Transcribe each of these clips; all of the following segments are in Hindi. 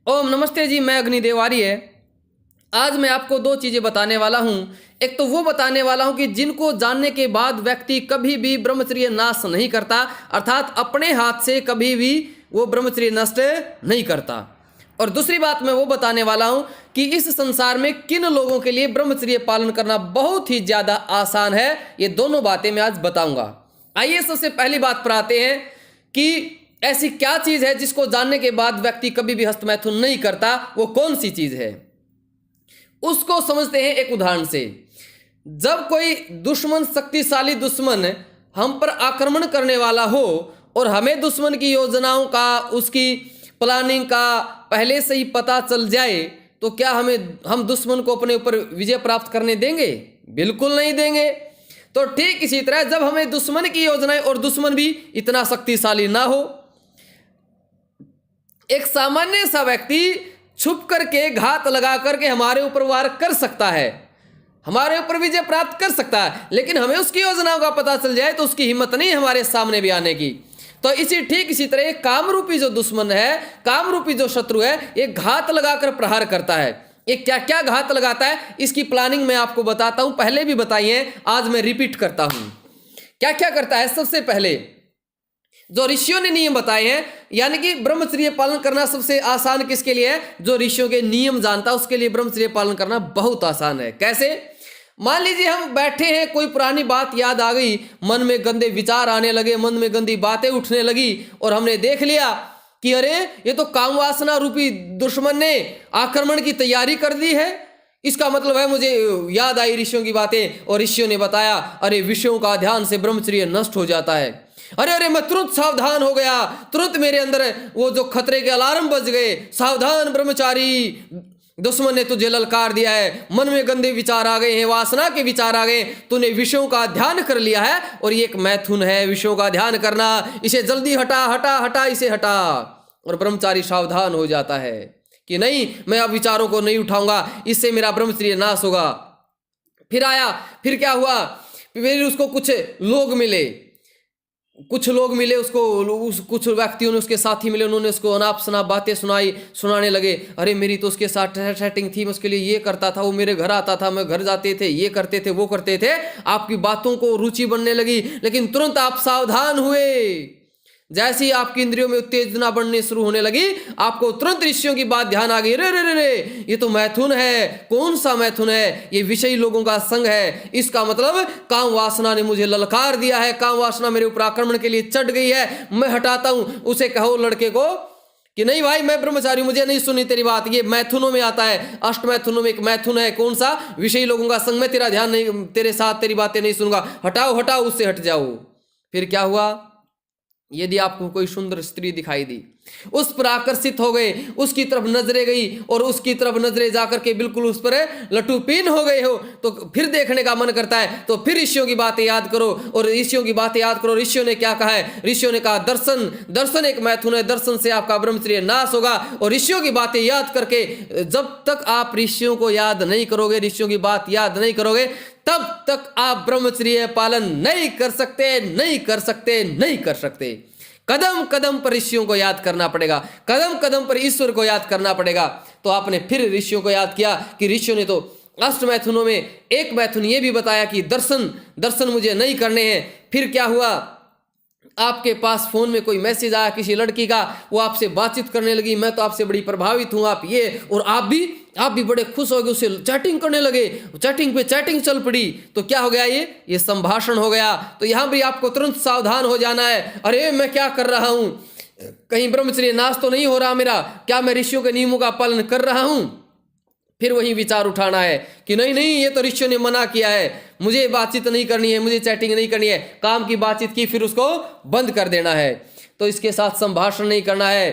ओम नमस्ते जी, मैं अग्निदेव आर्य। आज मैं आपको दो चीज़ें बताने वाला हूँ। एक तो वो बताने वाला हूँ कि जिनको जानने के बाद व्यक्ति कभी भी ब्रह्मचर्य नाश नहीं करता, अर्थात अपने हाथ से कभी भी वो ब्रह्मचर्य नष्ट नहीं करता। और दूसरी बात मैं वो बताने वाला हूँ कि इस संसार में किन लोगों के लिए ब्रह्मचर्य पालन करना बहुत ही ज़्यादा आसान है। ये दोनों बातें मैं आज बताऊँगा। आइए सबसे पहली बात पर आते हैं कि ऐसी क्या चीज़ है जिसको जानने के बाद व्यक्ति कभी भी हस्तमैथुन नहीं करता। वो कौन सी चीज़ है उसको समझते हैं एक उदाहरण से। जब कोई दुश्मन, शक्तिशाली दुश्मन हम पर आक्रमण करने वाला हो और हमें दुश्मन की योजनाओं का, उसकी प्लानिंग का पहले से ही पता चल जाए, तो क्या हम दुश्मन को अपने ऊपर विजय प्राप्त करने देंगे? बिल्कुल नहीं देंगे। तो ठीक इसी तरह जब हमें दुश्मन की योजनाएं और दुश्मन भी इतना शक्तिशाली ना हो, एक सामान्य सा व्यक्ति छुप करके, घात लगा करके हमारे ऊपर वार कर सकता है, हमारे ऊपर विजय प्राप्त कर सकता है, लेकिन हमें उसकी योजनाओं का पता चल जाए तो उसकी हिम्मत नहीं हमारे सामने भी आने की। तो ठीक इसी तरह काम रूपी जो दुश्मन है, काम रूपी जो शत्रु है, ये घात लगाकर प्रहार करता है। ये क्या क्या घात लगाता है इसकी प्लानिंग मैं आपको बताता हूं। पहले भी बताई है, आज मैं रिपीट करता हूं। क्या क्या करता है? सबसे पहले जो ऋषियों ने नियम बताए हैं, यानी कि ब्रह्मचर्य पालन करना सबसे आसान किसके लिए है? जो ऋषियों के नियम जानता है उसके लिए ब्रह्मचर्य पालन करना बहुत आसान है। कैसे? मान लीजिए हम बैठे हैं, कोई पुरानी बात याद आ गई, मन में गंदे विचार आने लगे, मन में गंदी बातें उठने लगी, और हमने देख लिया कि अरे ये तो काम वासना रूपी दुश्मन ने आक्रमण की तैयारी कर दी है। इसका मतलब है, मुझे याद आई ऋषियों की बातें, और ऋषियों ने बताया अरे विषयों का ध्यान से ब्रह्मचर्य नष्ट हो जाता है। अरे अरे मैं तुरंत सावधान हो गया, तुरंत मेरे अंदर वो जो खतरे के अलार्म बज गए, सावधान ब्रह्मचारी, दुश्मन ने तुझे ललकार दिया है, मन में गंदे विचार आ गए हैं, वासना के विचार आ गए, तूने विषयों का ध्यान कर लिया है, और ये एक मैथुन है विषयों का ध्यान करना, इसे जल्दी हटा हटा हटा, इसे हटा। और ब्रह्मचारी सावधान हो जाता है कि नहीं, मैं अब विचारों को नहीं उठाऊंगा, इससे मेरा ब्रह्मचर्य नाश होगा। फिर आया, फिर क्या हुआ? फिर उसको कुछ लोग मिले, कुछ व्यक्तियों ने, उसके साथी मिले, उन्होंने उसको अनाप शनाप बातें सुनाने लगे। अरे मेरी तो उसके साथ सेटिंग थी, मैं उसके लिए ये करता था, वो मेरे घर आता था, मैं घर जाते थे, ये करते थे, वो करते थे। आपकी बातों को रुचि बनने लगी, लेकिन तुरंत आप सावधान हुए। जैसे ही आपकी इंद्रियों में उत्तेजना बढ़ने शुरू होने लगी, आपको तुरंत ऋषियों की बात ध्यान आ गई। रे रे रे रे, ये तो मैथुन है। कौन सा मैथुन है? ये विषयी लोगों का संग है। इसका मतलब काम वासना ने मुझे ललकार दिया है, काम वासना मेरे ऊपर आक्रमण के लिए चढ़ गई है, मैं हटाता हूं। उसे कहो लड़के को कि नहीं भाई, मैं ब्रह्मचारी, मुझे नहीं सुनी तेरी बात। ये मैथुनों में आता है, अष्ट मैथुनों में एक मैथुन है। कौन सा? विषयी लोगों का संग। मैं तेरा ध्यान नहीं, तेरे साथ तेरी बातें नहीं सुनूंगा, हटाओ हटाओ, उससे हट जाओ। फिर क्या हुआ? यदि आपको कोई सुंदर स्त्री दिखाई दी, उस पर आकर्षित हो गए, उसकी तरफ नजरें गई, और उसकी तरफ नजरें जाकर के बिल्कुल उस पर लटूपीन हो गए हो, तो फिर देखने का मन करता है। तो फिर ऋषियों की बातें याद करो, और ऋषियों की बातें याद करो। ऋषियों ने क्या कहा है? ऋषियों ने कहा दर्शन एक मैथुन है, दर्शन से आपका ब्रह्मचर्य नाश होगा। और ऋषियों की बातें याद करके, जब तक आप ऋषियों को याद नहीं करोगे, ऋषियों की बात याद नहीं करोगे, तब तक आप ब्रह्मचर्य पालन नहीं कर सकते, नहीं कर सकते, नहीं कर सकते। कदम कदम पर ऋषियों को याद करना पड़ेगा, कदम कदम पर ईश्वर को याद करना पड़ेगा। तो आपने फिर ऋषियों को याद किया कि ऋषियों ने तो अष्ट मैथुनों में एक मैथुन ये भी बताया कि दर्शन मुझे नहीं करने हैं। फिर क्या हुआ? आपके पास फोन में कोई मैसेज आया किसी लड़की का, वो आपसे बातचीत करने लगी, मैं तो आपसे बड़ी प्रभावित हूं, आप ये, और आप भी बड़े खुश हो गए, उससे चैटिंग करने लगे, चैटिंग पे चैटिंग चल पड़ी। तो क्या हो गया? ये संभाषण हो गया। तो यहां भी आपको तुरंत सावधान हो जाना है। अरे मैं क्या कर रहा हूं? कहीं ब्रह्मचर्य नाश तो नहीं हो रहा मेरा? क्या मैं ऋषियों के नियमों का पालन कर रहा हूं? फिर वही विचार उठाना है कि नहीं नहीं, ये तो ऋषियों ने मना किया है, मुझे बातचीत नहीं करनी है, मुझे चैटिंग नहीं करनी है। काम की बातचीत की, फिर उसको बंद कर देना है। तो इसके साथ संभाषण नहीं करना है।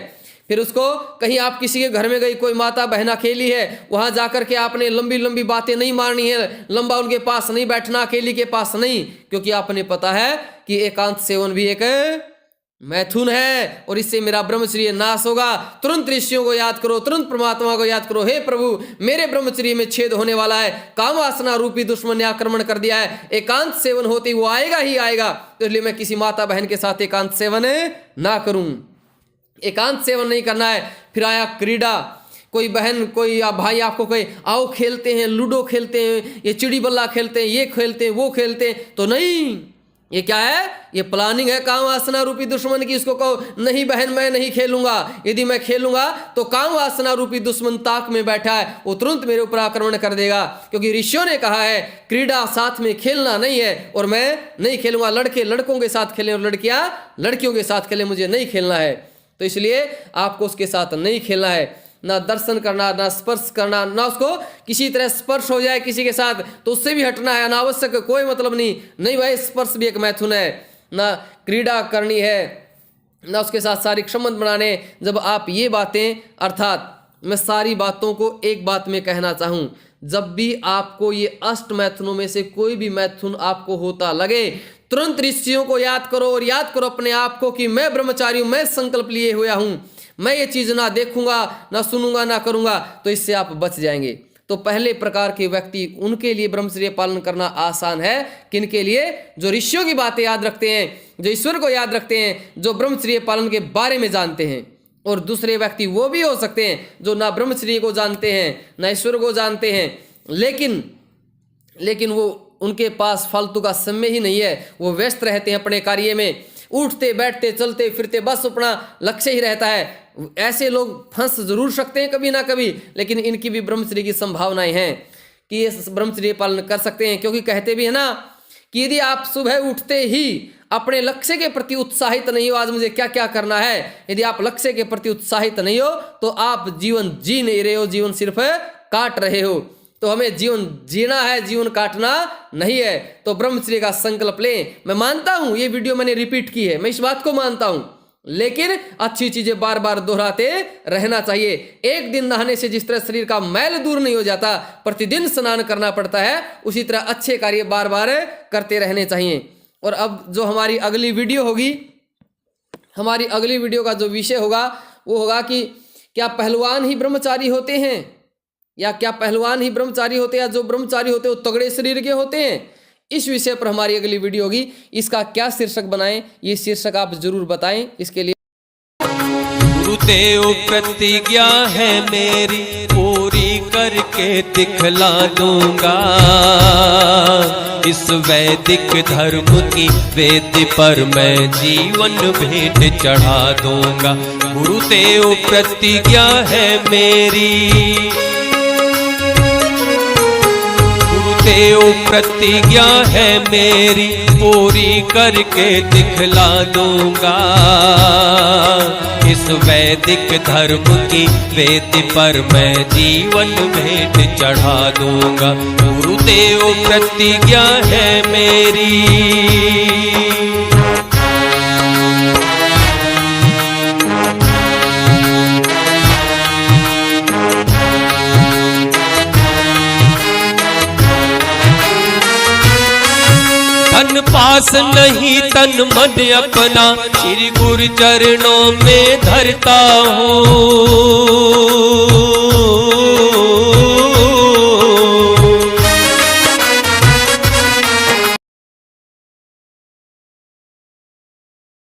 फिर उसको, कहीं आप किसी के घर में गई, कोई माता बहन अकेली है, वहां जाकर के आपने लंबी लंबी बातें नहीं मारनी है, लंबा उनके पास नहीं बैठना, अकेली के पास नहीं, क्योंकि आपने पता है कि एकांत सेवन भी एक मैथुन है, और इससे मेरा ब्रह्मचर्य नाश होगा। तुरंत ऋषियों को याद करो, तुरंत परमात्मा को याद करो। हे प्रभु, मेरे ब्रह्मचर्य में छेद होने वाला है, काम वासना रूपी दुश्मन ने आक्रमण कर दिया है, एकांत सेवन होते वो आएगा ही आएगा, तो इसलिए मैं किसी माता बहन के साथ एकांत सेवन ना करूं, एकांत सेवन नहीं करना है। फिर आया क्रीड़ा। कोई बहन कोई भाई आपको कहे आओ खेलते हैं, लूडो खेलते हैं, ये चिड़ी बल्ला खेलते हैं, ये खेलते हैं, वो खेलते हैं, तो नहीं, ये क्या है, ये प्लानिंग है काम वासना रूपी दुश्मन की। इसको कहो नहीं बहन मैं नहीं खेलूंगा, यदि मैं खेलूंगा तो काम वासना रूपी दुश्मन ताक में बैठा है, वो तुरंत मेरे ऊपर आक्रमण कर देगा। क्योंकि ऋषियों ने कहा है क्रीड़ा साथ में खेलना नहीं है, और मैं नहीं खेलूंगा। लड़के लड़कों के साथ खेलें और लड़कियां लड़कियों के साथ खेलें, मुझे नहीं खेलना है। तो इसलिए आपको उसके साथ नहीं खेलना है, ना दर्शन करना, ना स्पर्श करना, ना उसको किसी तरह स्पर्श हो जाए किसी के साथ तो उससे भी हटना है, अनावश्यक कोई मतलब नहीं भाई, स्पर्श भी एक मैथुन है। ना क्रीड़ा करनी है, ना उसके साथ शारीरिक संबंध बनाने। जब आप ये बातें, अर्थात मैं सारी बातों को एक बात में कहना चाहूँ, जब भी आपको ये अष्ट मैथुनों में से कोई भी मैथुन आपको होता लगे, तुरंत ऋषियों को याद करो और याद करो अपने आप को कि मैं ब्रह्मचारी हूँ, मैं संकल्प लिए हुआ हूँ, मैं ये चीज़ ना देखूंगा, ना सुनूंगा, ना करूंगा, तो इससे आप बच जाएंगे। तो पहले प्रकार के व्यक्ति, उनके लिए ब्रह्मचर्य पालन करना आसान है। किनके लिए? जो ऋषियों की बातें याद रखते हैं, जो ईश्वर को याद रखते हैं, जो ब्रह्मचर्य पालन के बारे में जानते हैं। और दूसरे व्यक्ति वो भी हो सकते हैं जो ना ब्रह्मचर्य को जानते हैं, ना ईश्वर को जानते हैं, लेकिन वो उनके पास फालतू का समय ही नहीं है, वो व्यस्त रहते हैं अपने कार्य में, उठते बैठते चलते फिरते बस अपना लक्ष्य ही रहता है। ऐसे लोग फंस जरूर सकते हैं कभी ना कभी, लेकिन इनकी भी ब्रह्मचर्य की संभावनाएं हैं कि ये ब्रह्मचर्य पालन कर सकते हैं। क्योंकि कहते भी है ना कि यदि आप सुबह उठते ही अपने लक्ष्य के प्रति उत्साहित नहीं हो, आज मुझे क्या क्या करना है, यदि आप लक्ष्य के प्रति उत्साहित नहीं हो तो आप जीवन जी नहीं रहे हो, जीवन सिर्फ काट रहे हो। तो हमें जीवन जीना है, जीवन काटना नहीं है। तो ब्रह्मचर्य का संकल्प लें। मैं मानता हूं ये वीडियो मैंने रिपीट की है, मैं इस बात को मानता हूं, लेकिन अच्छी चीजें बार बार दोहराते रहना चाहिए। एक दिन नहाने से जिस तरह शरीर का मैल दूर नहीं हो जाता, प्रतिदिन स्नान करना पड़ता है, उसी तरह अच्छे कार्य बार बार करते रहने चाहिए। और अब जो हमारी अगली वीडियो होगी, हमारी अगली वीडियो का जो विषय होगा वो होगा कि क्या पहलवान ही ब्रह्मचारी होते हैं, या क्या पहलवान ही ब्रह्मचारी होते हैं, या जो ब्रह्मचारी होते हैं वो तगड़े शरीर के होते हैं। इस विषय पर हमारी अगली वीडियो होगी। इसका क्या शीर्षक बनाएं, ये शीर्षक आप जरूर बताएं। इसके लिए गुरुदेव प्रतिज्ञा है मेरी, पूरी करके दिखला दूंगा, इस वैदिक धर्म की वेद पर मैं जीवन भेंट चढ़ा दूंगा। गुरुदेव प्रतिज्ञा है मेरी, गुरुदेव प्रतिज्ञा है मेरी, पूरी करके दिखला दूंगा, इस वैदिक धर्म की वेद पर मैं जीवन भेंट चढ़ा दूंगा। गुरुदेव प्रतिज्ञा है मेरी। तन पास नहीं तन मन अपना, श्री गुरु चरणों में धरता हूँ,